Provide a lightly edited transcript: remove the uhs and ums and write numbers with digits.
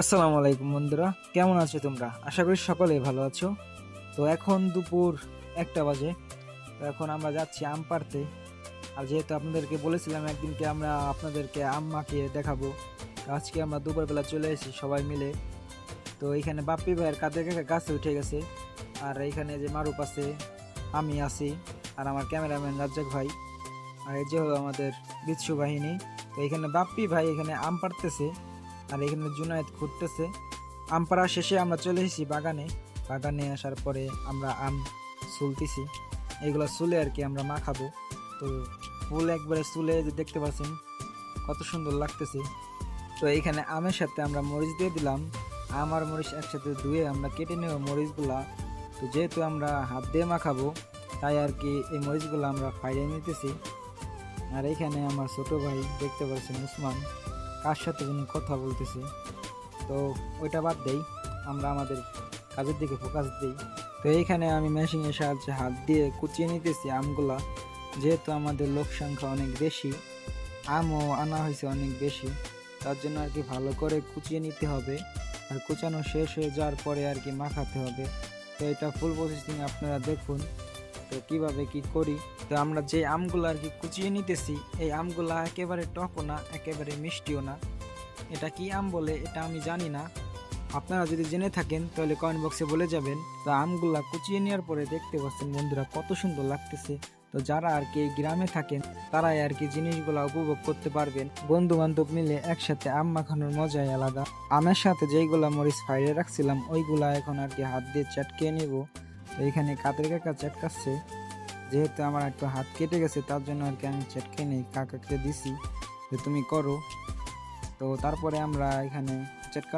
আসসালামু আলাইকুম বন্ধুরা, কেমন আছো তোমরা? আশা করি সকলেই ভালো আছো। তো এখন দুপুর 1টা বাজে। তো এখন আমরা যাচ্ছি আম পাড়তে। আর যেহেতু আপনাদেরকে বলেছিলাম একদিনকে আমরা আপনাদেরকে আম মাখিয়ে দেখাবো, তো আজকে আমরা দুপুরবেলা চলে এসেছি সবাই মিলে। তো এইখানে বাপ্পি ভাইয়ের কাঁধে গাছে উঠে গেছে। আর এইখানে যে মারুপ আছে, আমি আছি, আর আমার ক্যামেরাম্যান রাজ্জাক ভাই, আর এই যে হলো আমাদের বিচ্ছু বাহিনী। তো এখানে বাপ্পি ভাই এখানে আম পাড়তেছে, আর এখানে জুনায়েদ ঘুরতেছে। আম পাড়া শেষে আমরা চলে এসেছি বাগানে। বাগানে আসার পরে আমরা আম সুলতেছি, এগুলো সুলে আর কি আমরা মাখাবো। তো ফুল একবারে সুলে যে দেখতে পাচ্ছেন কত সুন্দর লাগতেছে। তো এইখানে আমের সাথে আমরা মরিচ দিয়ে দিলাম। আম আর মরিচ একসাথে ধুয়ে আমরা কেটে নেব মরিচগুলা। তো যেহেতু আমরা হাত দিয়ে মাখাবো, তাই আর কি এই মরিচগুলো আমরা ফাইড়ে নিতেছি। আর এইখানে আমার ছোট ভাই দেখতে পাচ্ছেন উসমান কার সাথে যেন কথা বলতেছে। তো ওইটা বাদ দেই, আমরা আমাদের কাজের দিকে ফোকাস দিই। তো এইখানে আমি মেশিনের সাহায্যে হাত দিয়ে কুচিয়ে নিতেছি আমগুলা। যেহেতু আমাদের লোক সংখ্যা অনেক বেশি, আমও আনা হয়েছে অনেক বেশি, তার জন্য আর কি ভালো করে কুচিয়ে নিতে হবে। আর কুচানো শেষ হয়ে যাওয়ার পরে আর কি মাখাতে হবে। তো এটা ফুল প্রসেসিং আপনারা দেখুন তো কিভাবে কি করি। তো আমরা যে আমগুলো আর কি কুচিয়ে নিতেছি, এই আমগুলা একেবারে টকও না, একেবারে মিষ্টিও না। এটা কি আম বলে এটা আমি জানি না, আপনারা যদি জেনে থাকেন তাহলে কমেন্ট বক্সে বলে যাবেন। তো আমগুলা কুচিয়ে নেওয়ার পরে দেখতে পাচ্ছেন বন্ধুরা কত সুন্দর লাগতেছে। তো যারা আর কি এই গ্রামে থাকেন তারাই আর কি জিনিসগুলা উপভোগ করতে পারবেন। বন্ধু বান্ধব মিলে একসাথে আম মাখানোর মজাই আলাদা। আমের সাথে যেইগুলা মরিচ ফাইড়ে রাখছিলাম ওইগুলা এখন আর কি হাত দিয়ে চটকে নেব। তো এখানে কাদের কাকা চটকাচ্ছে, যেহেতু আমার একটু হাত কেটে গেছে তার জন্য আর কি আমি চটকে নেই, কাকাকে দিছি যে তুমি করো। তো তারপরে আমরা এখানে চটকানো